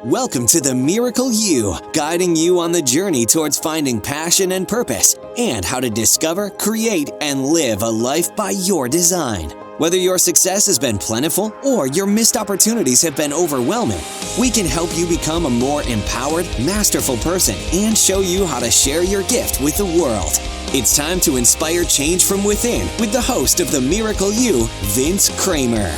Welcome to the Miracle You, guiding you on the journey towards finding passion and purpose, and how to discover, create, and live a life by your design. Whether your success has been plentiful or your missed opportunities have been overwhelming, we can help you become a more empowered, masterful person and show you how to share your gift with the world. It's time to inspire change from within with the host of the Miracle You, Vince Kramer.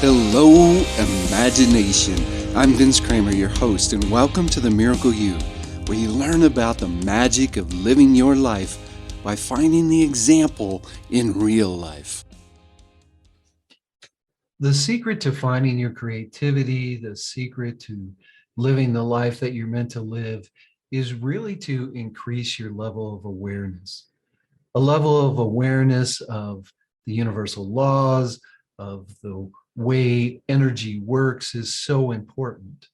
Hello, imagination. I'm Vince Kramer, your host, and welcome to the Miracle You, where you learn about the magic of living your life by finding the example in real life. The secret to finding your creativity, the secret to living the life that you're meant to live, is really to increase your level of awareness. A level of awareness of the universal laws, of the way energy works is so important.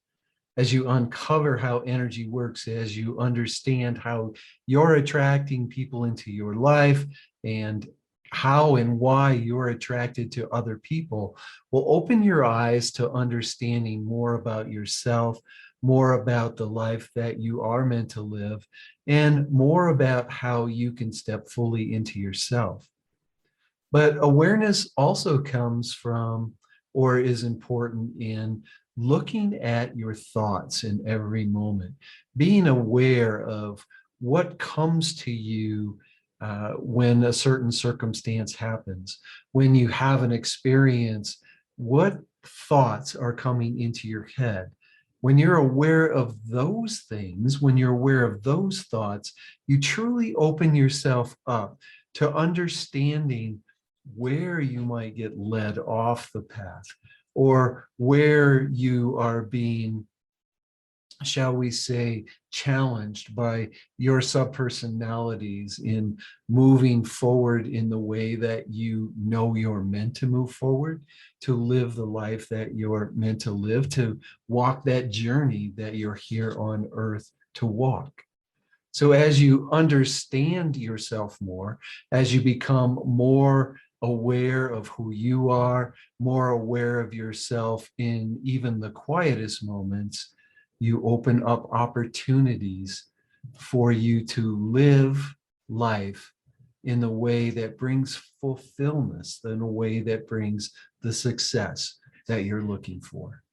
As you uncover how energy works, as you understand how you're attracting people into your life and how and why you're attracted to other people, will open your eyes to understanding more about yourself, more about the life that you are meant to live, and more about how you can step fully into yourself. But awareness also comes from, or is important in, looking at your thoughts in every moment, being aware of what comes to you when a certain circumstance happens, when you have an experience, what thoughts are coming into your head. When you're aware of those things, when you're aware of those thoughts, you truly open yourself up to understanding where you might get led off the path, or where you are being, shall we say, challenged by your subpersonalities in moving forward in the way that you know you're meant to move forward, to live the life that you're meant to live, to walk that journey that you're here on earth to walk. So as you understand yourself more, as you become more aware of who you are, more aware of yourself in even the quietest moments, you open up opportunities for you to live life in a way that brings fulfillment, in a way that brings the success that you're looking for.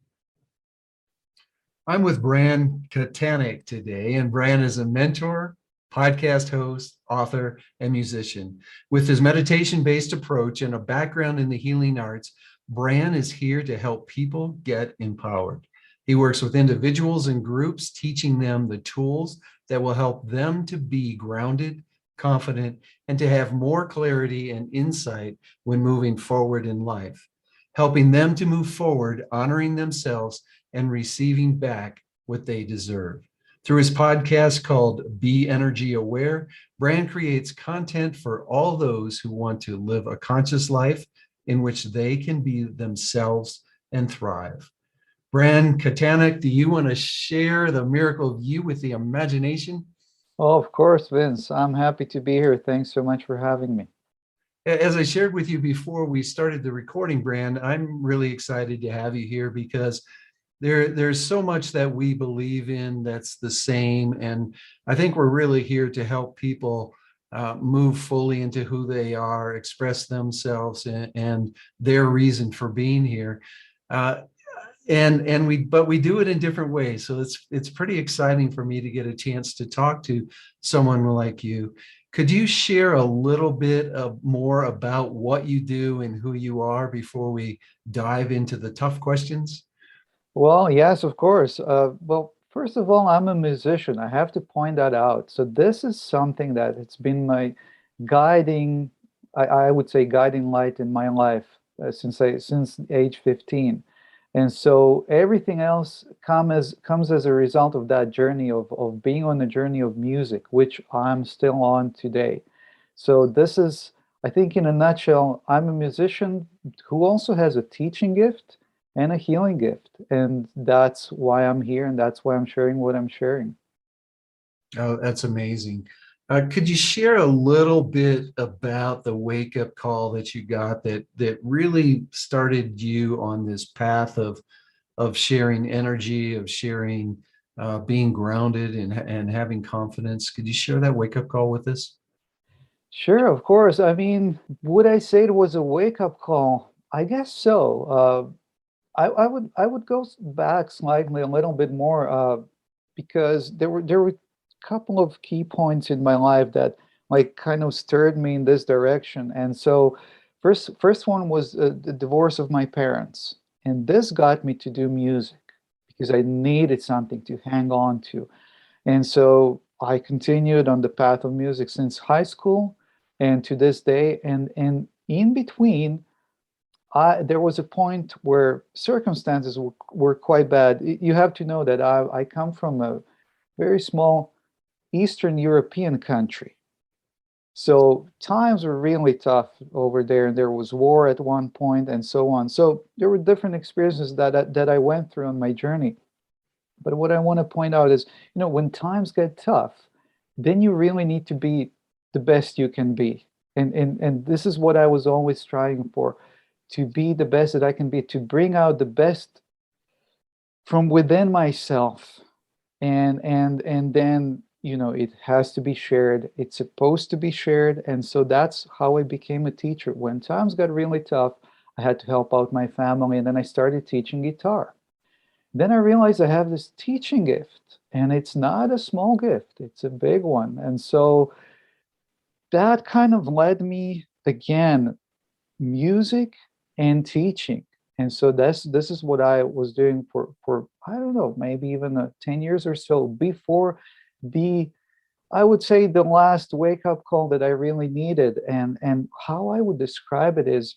I'm with Bran Katanec today, and Bran is a mentor, podcast host, author, and musician. With his meditation-based approach and a background in the healing arts, Bran is here to help people get empowered. He works with individuals and groups, teaching them the tools that will help them to be grounded, confident, and to have more clarity and insight when moving forward in life, helping them to move forward, honoring themselves, and receiving back what they deserve. Through his podcast called Be Energy Aware, Bran creates content for all those who want to live a conscious life in which they can be themselves and thrive. Bran Katanec, do you want to share the miracle of you with the imagination? Oh, of course, Vince. I'm happy to be here. Thanks so much for having me. As I shared with you before we started the recording, Bran, I'm really excited to have you here because there's so much that we believe in that's the same. And I think we're really here to help people move fully into who they are, express themselves and their reason for being here. But we do it in different ways. So it's pretty exciting for me to get a chance to talk to someone like you. Could you share a little bit more about what you do and who you are before we dive into the tough questions? Well, yes, of course. Well, first of all, I'm a musician. I have to point that out. So this is something that it's been my guiding, I would say, guiding light in my life since age 15. And so everything else comes as a result of that journey of being on the journey of music, which I'm still on today. So this is, I think, in a nutshell, I'm a musician who also has a teaching gift and a healing gift. And that's why I'm here, and that's why I'm sharing what I'm sharing. Oh, that's amazing. Could you share a little bit about the wake-up call that you got that really started you on this path of of sharing energy, of sharing, being grounded and having confidence. Could you share that wake up call with us? Sure, of course. I mean, would I say it was a wake-up call? I guess so. I would go back slightly a little bit more, because there were a couple of key points in my life that like kind of stirred me in this direction. And so, first one was the divorce of my parents, and this got me to do music because I needed something to hang on to. And so I continued on the path of music since high school and to this day. And in between, there was a point where circumstances were quite bad. You have to know that I come from a very small Eastern European country. So times were really tough over there, and there was war at one point and so on. So there were different experiences that I went through on my journey. But what I want to point out is, when times get tough, then you really need to be the best you can be. And this is what I was always striving for, to be the best that I can be, to bring out the best from within myself. And then, it has to be shared. It's supposed to be shared. And so that's how I became a teacher. When times got really tough, I had to help out my family, and then I started teaching guitar. Then I realized I have this teaching gift, and it's not a small gift, it's a big one. And so that kind of led me again, music and teaching. And so this is what I was doing for I don't know, maybe even 10 years or so before the I would say the last wake up call that I really needed. And how I would describe it is,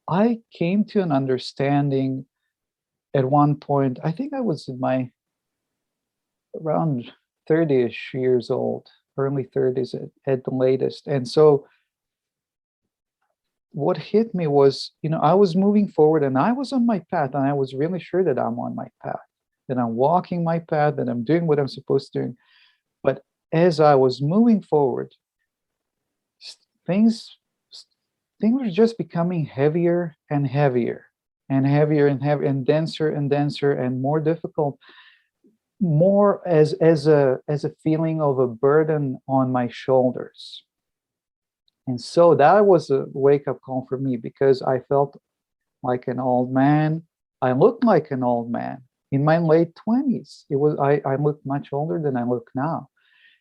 I came to an understanding at one point. I think I was in my around 30ish years old, early 30s at the latest. And so what hit me was, I was moving forward and I was on my path, and I was really sure that I'm on my path, that I'm walking my path, that I'm doing what I'm supposed to do. But as I was moving forward, s- things things were just becoming heavier and heavier and heavier and heavier and denser and more difficult, more as a feeling of a burden on my shoulders. And so that was a wake up call for me, because I felt like an old man. I looked like an old man in my late 20s. I looked much older than I look now.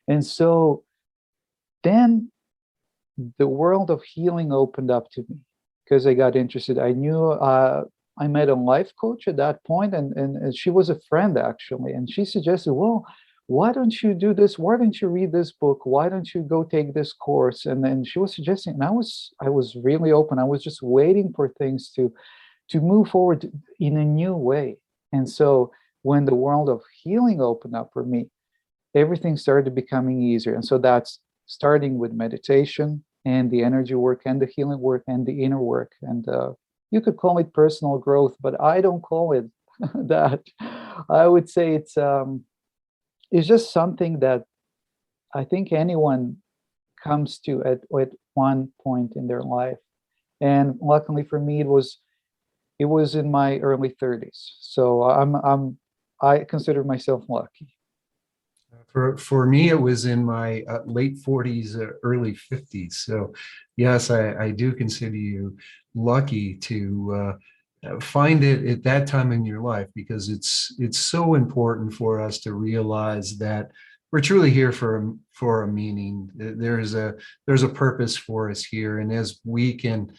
And so then the world of healing opened up to me because I got interested. I knew I met a life coach at that point, and she was a friend actually, and she suggested, well, why don't you do this? Why don't you read this book? Why don't you go take this course? And then she was suggesting, and I was really open. I was just waiting for things to move forward in a new way. And so when the world of healing opened up for me, everything started becoming easier. And so that's starting with meditation and the energy work and the healing work and the inner work. And you could call it personal growth, but I don't call it that. I would say it's just something that I think anyone comes to at one point in their life. And luckily for me, it was in my early 30s. So I consider myself lucky. For me, it was in my late 40s, early 50s. So, yes, I do consider you lucky to find it at that time in your life, because it's so important for us to realize that we're truly here for a meaning. There's a purpose for us here, and as we can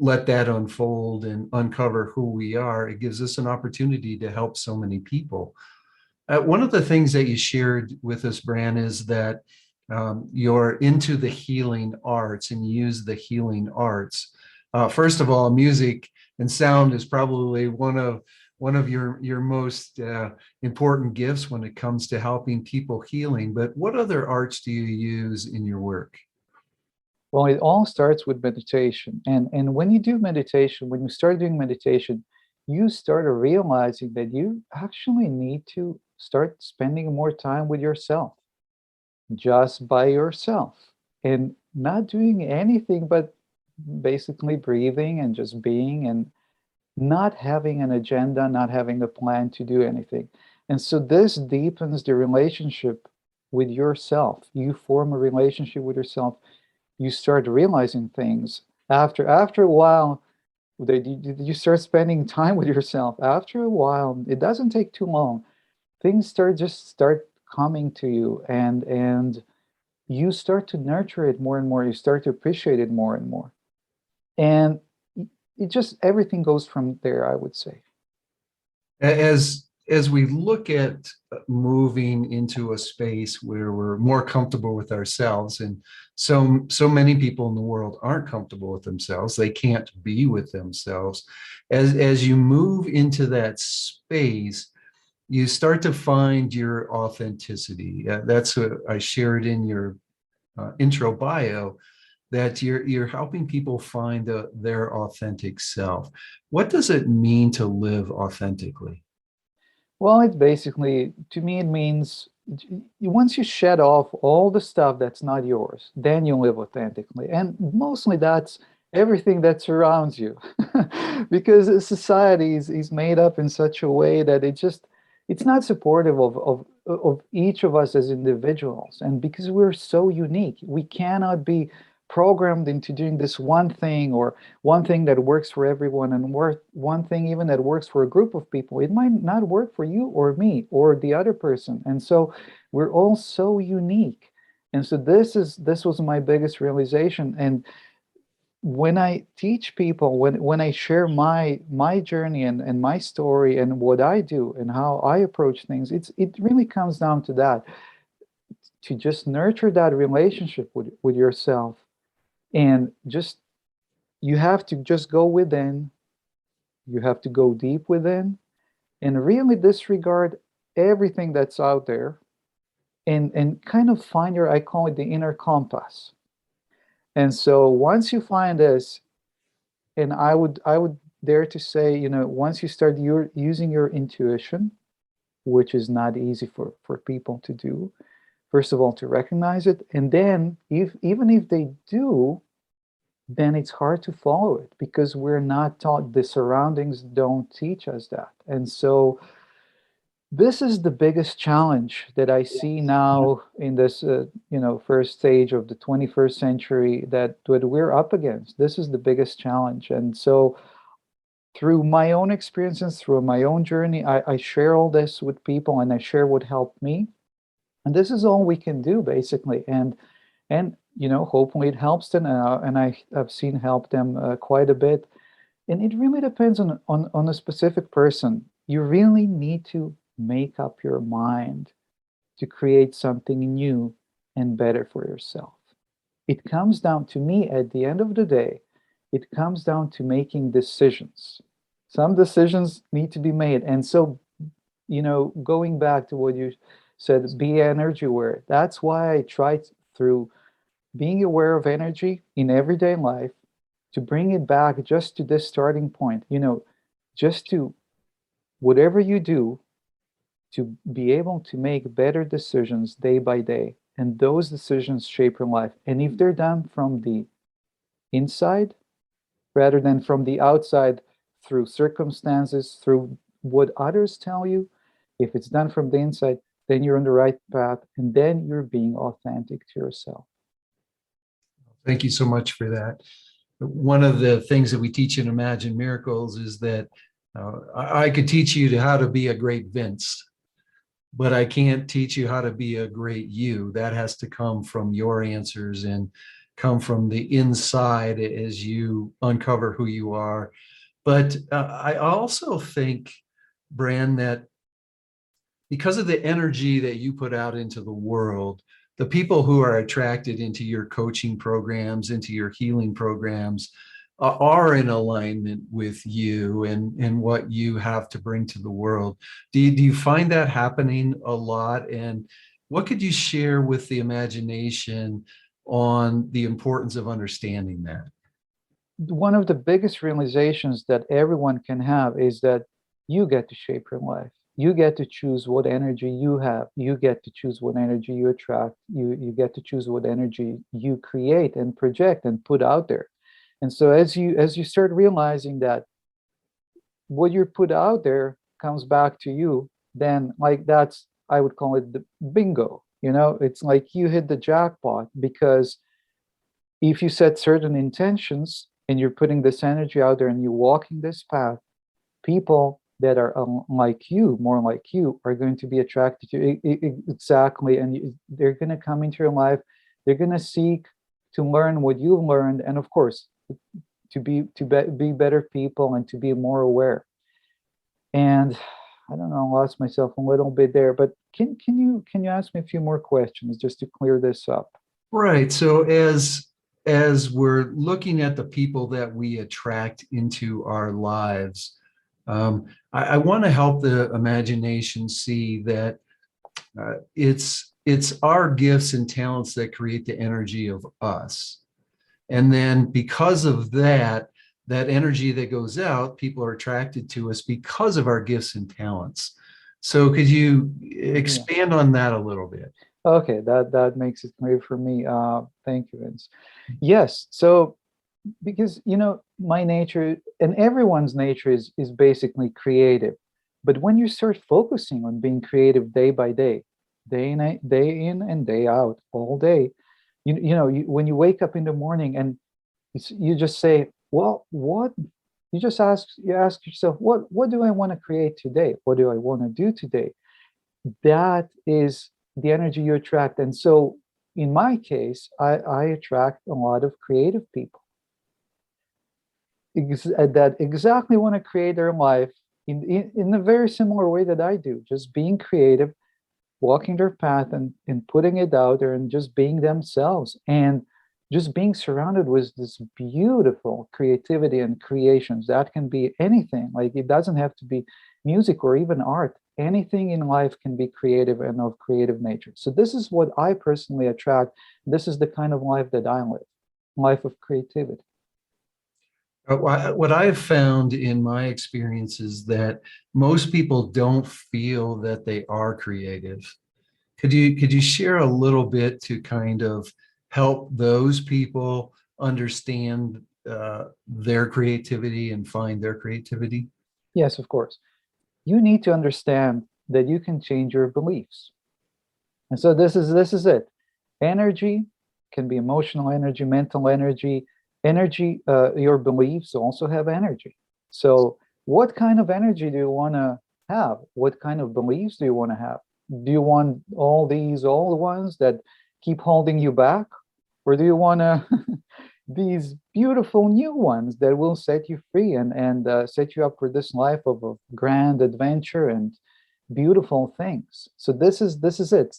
let that unfold and uncover who we are, it gives us an opportunity to help so many people. One of the things that you shared with us, Bran, is that you're into the healing arts and use the healing arts. First of all, music and sound is probably one of your most important gifts when it comes to helping people healing. But what other arts do you use in your work? Well, it all starts with meditation. And when you do meditation, when you start doing meditation, you start realizing that you actually need to start spending more time with yourself, just by yourself, and not doing anything but basically breathing and just being. not having an agenda, not having a plan to do anything. And so this deepens the relationship with yourself. You form a relationship with yourself. You start realizing things. After a while, you start spending time with yourself. After a while, it doesn't take too long. Things start coming to you, and you start to nurture it more and more. You start to appreciate it more and more. And it just everything goes from there, I would say. As we look at moving into a space where we're more comfortable with ourselves, and so many people in the world aren't comfortable with themselves, they can't be with themselves. As you move into that space, you start to find your authenticity. That's what I shared in your intro bio, that you're helping people find their authentic self. What does it mean to live authentically? Well, it basically, to me, it means once you shed off all the stuff that's not yours, then you live authentically. And mostly that's everything that surrounds you. Because society is made up in such a way that it's not supportive of each of us as individuals. And because we're so unique, we cannot be programmed into doing this one thing, or one thing that works for everyone, and one thing even that works for a group of people. It might not work for you or me or the other person. And so we're all so unique. And so this was my biggest realization. And when I teach people, when I share my journey and my story and what I do and how I approach things, it really comes down to that, to just nurture that relationship with yourself. And just you have to just go within, you have to go deep within, and really disregard everything that's out there, and kind of find your, I call it the inner compass. And so once you find this, and I would dare to say, once you start using your intuition, which is not easy for people to do, first of all, to recognize it, and then even if they do, then it's hard to follow it because we're not taught, the surroundings don't teach us that. And so this is the biggest challenge that I see now in this first stage of the 21st century, that we're up against. This is the biggest challenge. And so through my own experiences, through my own journey, I share all this with people, and I share what helped me. And this is all we can do, basically. And hopefully it helps them, and I've seen help them quite a bit. And it really depends on a specific person. You really need to make up your mind to create something new and better for yourself. It comes down to me, at the end of the day, it comes down to making decisions. Some decisions need to be made. And so, going back to what you said, be energy aware. That's why I tried, through being aware of energy in everyday life, to bring it back just to this starting point, just to, whatever you do, to be able to make better decisions day by day. And those decisions shape your life. And if they're done from the inside rather than from the outside, through circumstances, through what others tell you, if it's done from the inside, then you're on the right path, and then you're being authentic to yourself. Thank you so much for that. One of the things that we teach in Imagine Miracles is that I could teach you how to be a great Vince, but I can't teach you how to be a great you. That has to come from your answers and come from the inside as you uncover who you are. But I also think, Bran, that because of the energy that you put out into the world, the people who are attracted into your coaching programs, into your healing programs, are in alignment with you and what you have to bring to the world. Do you find that happening a lot? And what could you share with the imagination on the importance of understanding that? One of the biggest realizations that everyone can have is that you get to shape your life. You get to choose what energy you have. You get to choose what energy you attract. You get to choose what energy you create and project and put out there. And so as you start realizing that what you're put out there comes back to you, then like that's, I would call it the bingo. It's like you hit the jackpot, because if you set certain intentions and you're putting this energy out there and you're walking this path, people that are like you, more like you, are going to be attracted to exactly, and they're going to come into your life. They're going to seek to learn what you've learned, and of course, be better people and to be more aware. And I don't know, I lost myself a little bit there, but can you ask me a few more questions just to clear this up? Right. So as we're looking at the people that we attract into our lives, I want to help the imagination see that it's our gifts and talents that create the energy of us. And then because of that energy that goes out, people are attracted to us because of our gifts and talents. So could you expand on that a little bit? Okay, that makes it clear for me. Thank you, Vince. Yes, so because my nature and everyone's nature is basically creative, but when you start focusing on being creative day by day, day in and day out, all day, when you wake up in the morning and you just say, well, what you ask yourself, what do I want to create today? What do I want to do today? That is the energy you attract. And so in my case, I attract a lot of creative people that exactly want to create their life in a very similar way that I do, just being creative, walking their path and putting it out there and just being themselves, and just being surrounded with this beautiful creativity and creations. That can be anything, like it doesn't have to be music or even art. Anything in life can be creative and of creative nature. So this is what I personally attract. This is the kind of life that I live, life of creativity. What I've found in my experience is that most people don't feel that they are creative. Could you share a little bit to kind of help those people understand their creativity and find their creativity? Yes, of course. You need to understand that you can change your beliefs. And so this is it. Energy can be emotional energy, mental energy, your beliefs also have energy. So what kind of energy do you want to have? What kind of beliefs do you want to have? Do you want all these old ones that keep holding you back? Or do you want to these beautiful new ones that will set you free and set you up for this life of a grand adventure and beautiful things? So this is it.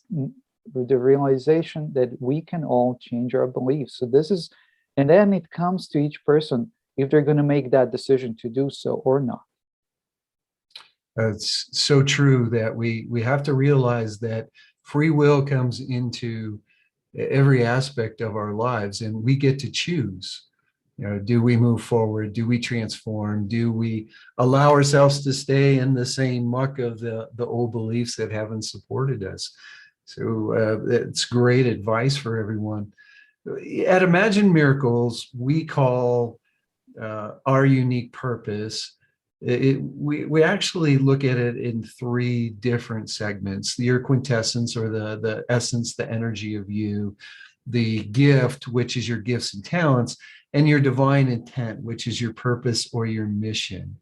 The realization that we can all change our beliefs. So this is, and then it comes to each person if they're going to make that decision to do so or not. It's so true that we have to realize that free will comes into every aspect of our lives, and we get to choose. Do we move forward? Do we transform? Do we allow ourselves to stay in the same muck of the old beliefs that haven't supported us? So it's great advice for everyone. At Imagine Miracles, we call our unique purpose. We actually look at it in three different segments: your quintessence, or the essence, the energy of you; the gift, which is your gifts and talents; and your divine intent, which is your purpose or your mission.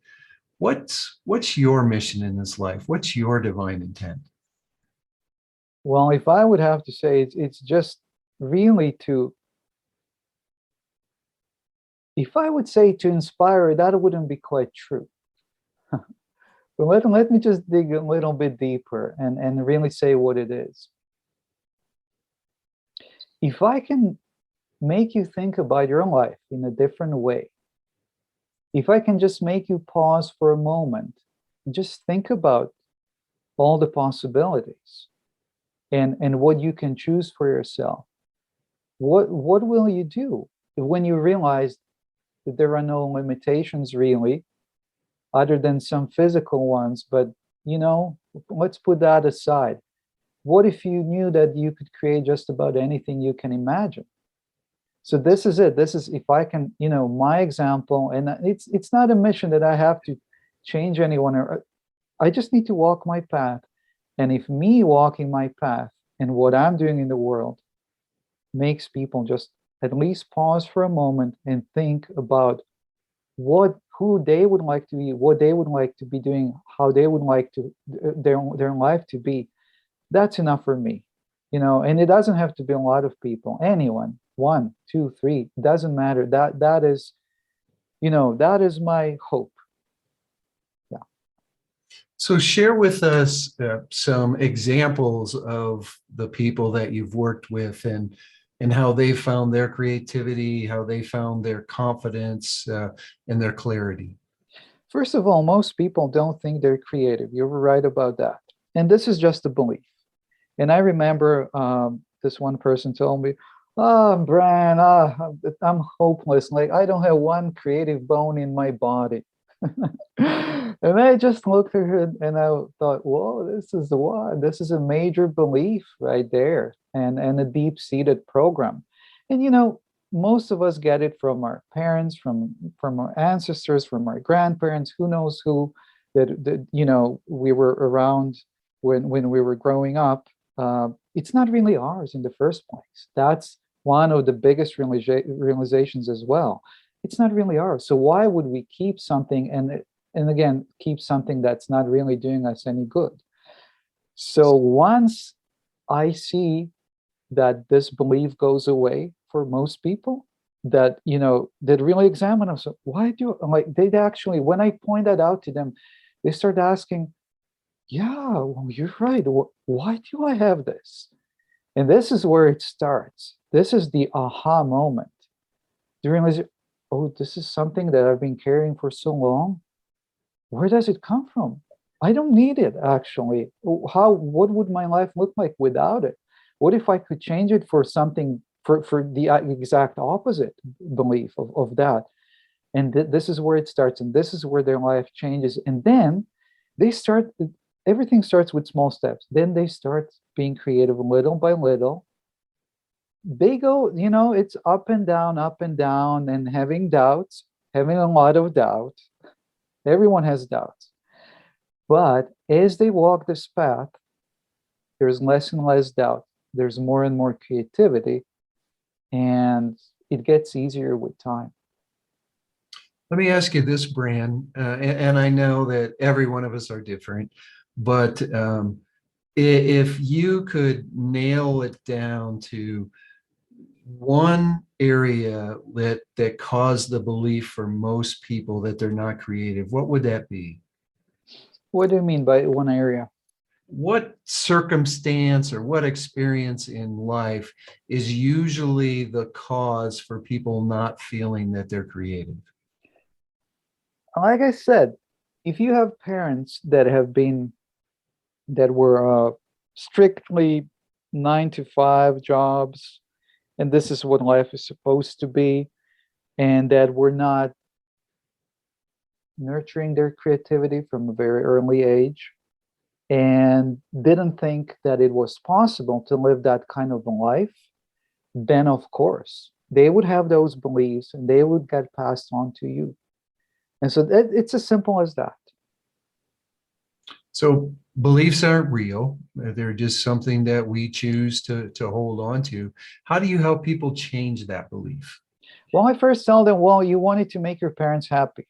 What's your mission in this life? What's your divine intent? Well, if I would have to say, it's just really to, if I would say to inspire, that wouldn't be quite true. But let me just dig a little bit deeper and really say what it is. If I can make you think about your life in a different way, if I can just make you pause for a moment, just think about all the possibilities and what you can choose for yourself, what will you do when you realize that there are no limitations really, other than some physical ones? But let's put that aside. What if you knew that you could create just about anything you can imagine? So this is it. This is, if I can, my example, and it's not a mission that I have to change anyone, or I just need to walk my path. And if me walking my path and what I'm doing in the world makes people just at least pause for a moment and think about who they would like to be, what they would like to be doing, how they would like to their life to be, that's enough for me. And it doesn't have to be a lot of people, anyone, one, two, three, doesn't matter. That is, that is my hope. Yeah. So share with us some examples of the people that you've worked with, and how they found their creativity, how they found their confidence, and their clarity. First of all, most people don't think they're creative. You're right about that. And this is just a belief. And I remember this one person told me, "Oh, Bran, I'm hopeless. Like, I don't have one creative bone in my body." And I just looked at her and I thought, whoa, this is a major belief right there, and a deep-seated program. And most of us get it from our parents, from our ancestors, from our grandparents, who knows who, that we were around when we were growing up. It's not really ours in the first place. That's one of the biggest realizations as well. It's not really ours. So why would we keep something and again keep something that's not really doing us any good? So once I see that this belief goes away for most people, that that really examine themselves. Why do they actually, when I point that out to them, they start asking, yeah, well, you're right. Why do I have this? And this is where it starts. This is the aha moment. You realize, oh, this is something that I've been carrying for so long. Where does it come from? I don't need it, actually. What would my life look like without it? What if I could change it for something, for the exact opposite belief of that? And this is where it starts, and this is where their life changes. And then they start, everything starts with small steps. Then they start being creative little by little. They go, it's up and down, and having doubts, having a lot of doubt. Everyone has doubts. But as they walk this path, there's less and less doubt. There's more and more creativity, and it gets easier with time. Let me ask you this, Bran, and I know that every one of us are different, but if you could nail it down to one area that caused the belief for most people that they're not creative, what would that be? What do you mean by one area? What circumstance or what experience in life is usually the cause for people not feeling that they're creative? Like I said, if you have parents that were strictly 9 to 5 jobs, and this is what life is supposed to be, and that were not nurturing their creativity from a very early age, and didn't think that it was possible to live that kind of a life, then of course they would have those beliefs and they would get passed on to you. And so it's as simple as that. So beliefs aren't real. They're just something that we choose to hold on to. How do you help people change that belief? Well, I first tell them, well, you wanted to make your parents happy.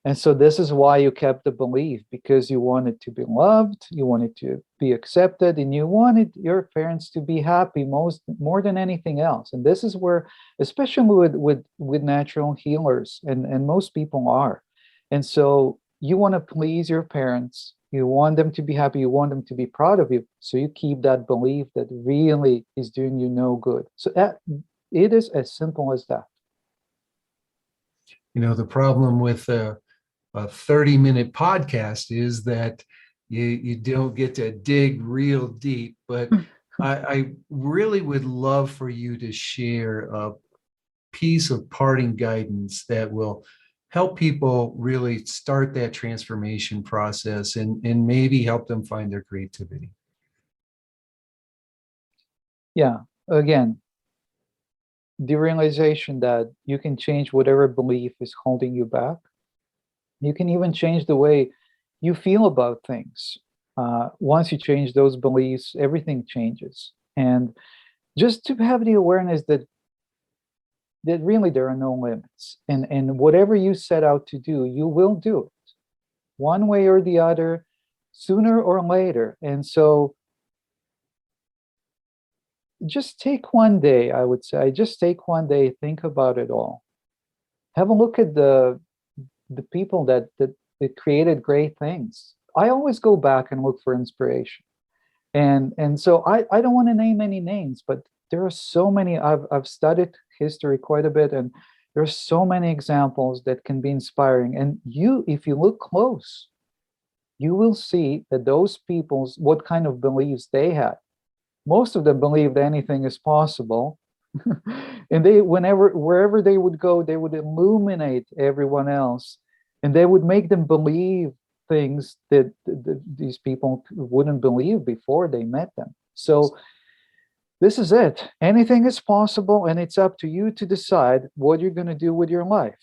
And so this is why you kept the belief, because you wanted to be loved, you wanted to be accepted, and you wanted your parents to be happy more than anything else. And this is where, especially with natural healers, and most people are. And so you want to please your parents, you want them to be happy, you want them to be proud of you. So you keep that belief that really is doing you no good. So it is as simple as that. The problem with a 30-minute podcast is that you don't get to dig real deep, but I really would love for you to share a piece of parting guidance that will help people really start that transformation process and maybe help them find their creativity. Yeah, again, the realization that you can change whatever belief is holding you back. You can even change the way you feel about things. Once you change those beliefs, everything changes. And just to have the awareness that really there are no limits. And whatever you set out to do, you will do it one way or the other, sooner or later. And so just take one day, I would say, just take one day, think about it all. Have a look at the people that created great things. I always go back and look for inspiration. And so I don't want to name any names, but there are so many. I've studied history quite a bit, and there are so many examples that can be inspiring. And if you look close, you will see that those people's, what kind of beliefs they had. Most of them believed anything is possible. And wherever they would go, they would illuminate everyone else, and they would make them believe things that these people wouldn't believe before they met them. So this is it. Anything is possible, and it's up to you to decide what you're going to do with your life.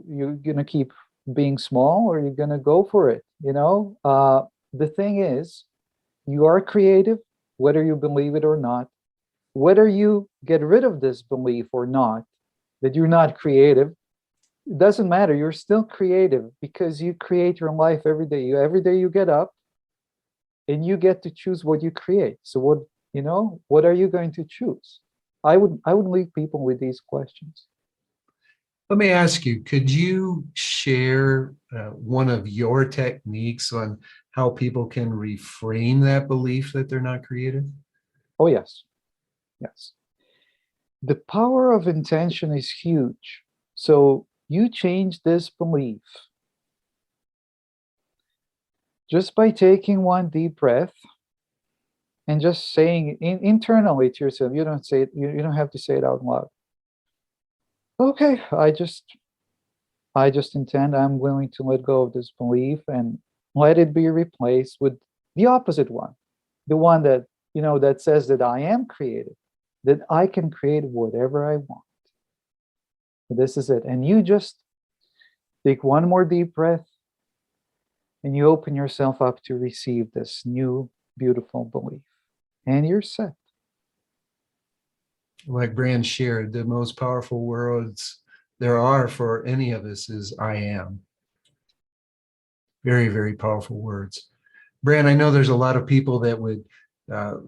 You're going to keep being small, or you're going to go for it. The thing is, you are creative, whether you believe it or not. Whether you get rid of this belief or not, that you're not creative, it doesn't matter. You're still creative, because you create your life every day. Every day you get up and you get to choose what you create. So what are you going to choose? I would leave people with these questions. Let me ask you, could you share one of your techniques on how people can reframe that belief that they're not creative? Oh, yes. Yes. The power of intention is huge. So you change this belief just by taking one deep breath and just saying internally to yourself. You don't say it, you don't have to say it out loud. Okay, I just intend, I'm willing to let go of this belief and let it be replaced with the opposite one. The one that, that says that I am creative, that I can create whatever I want. This is it. And you just take one more deep breath, and you open yourself up to receive this new, beautiful belief. And you're set. Like Bran shared, the most powerful words there are for any of us is I am. Very, very powerful words. Bran, I know there's a lot of people that would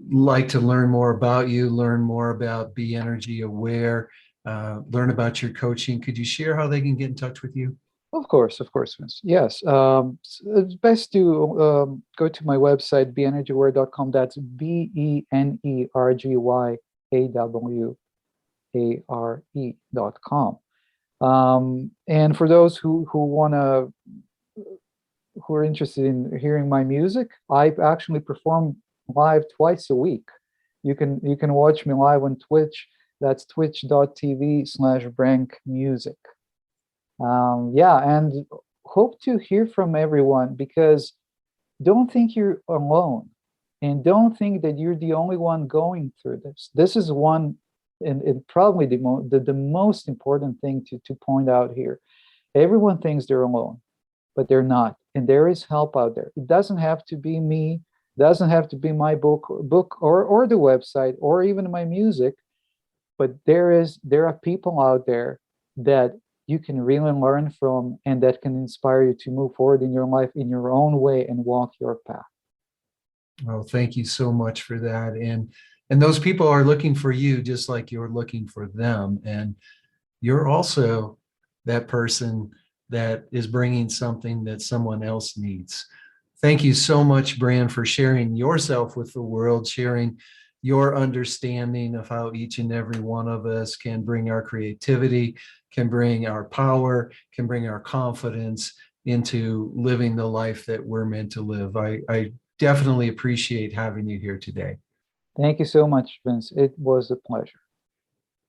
like to learn more about you, learn more about Be Energy Aware, learn about your coaching. Could you share how they can get in touch with you? Of course, Vince. Yes. It's best to go to my website, beenergyware.com. That's BENERGYAWARE.com. And for those who are interested in hearing my music, I actually perform live twice a week. You can watch me live on Twitch. That's twitch.tv/brankmusic. And hope to hear from everyone, because don't think you're alone, and don't think that you're the only one going through this. This is one, and probably the most important thing to point out here. Everyone thinks they're alone, but they're not, and there is help out there. It doesn't have to be me, doesn't have to be my book or the website or even my music, but there are people out there that you can really learn from, and that can inspire you to move forward in your life in your own way and walk your path. Oh, thank you so much for that. And those people are looking for you just like you're looking for them. And you're also that person that is bringing something that someone else needs. Thank you so much, Bran, for sharing yourself with the world, sharing your understanding of how each and every one of us can bring our creativity, can bring our power, can bring our confidence into living the life that we're meant to live. I definitely appreciate having you here today. Thank you so much, Vince. It was a pleasure.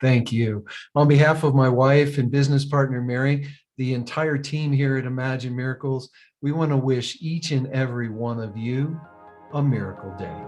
Thank you. On behalf of my wife and business partner, Mary, the entire team here at Imagine Miracles, we want to wish each and every one of you a miracle day.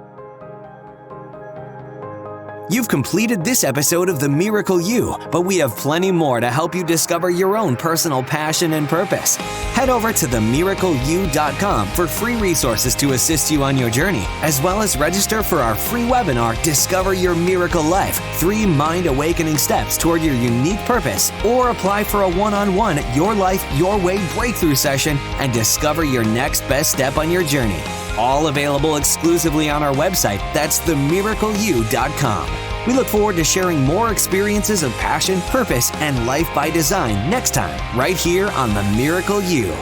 You've completed this episode of The Miracle You, but we have plenty more to help you discover your own personal passion and purpose. Head over to themiracleyou.com for free resources to assist you on your journey, as well as register for our free webinar, Discover Your Miracle Life, 3 Mind Awakening Steps Toward Your Unique Purpose, or apply for a one-on-one Your Life, Your Way breakthrough session and discover your next best step on your journey. All available exclusively on our website. That's themiracleyou.com. We look forward to sharing more experiences of passion, purpose, and life by design next time, right here on The Miracle You.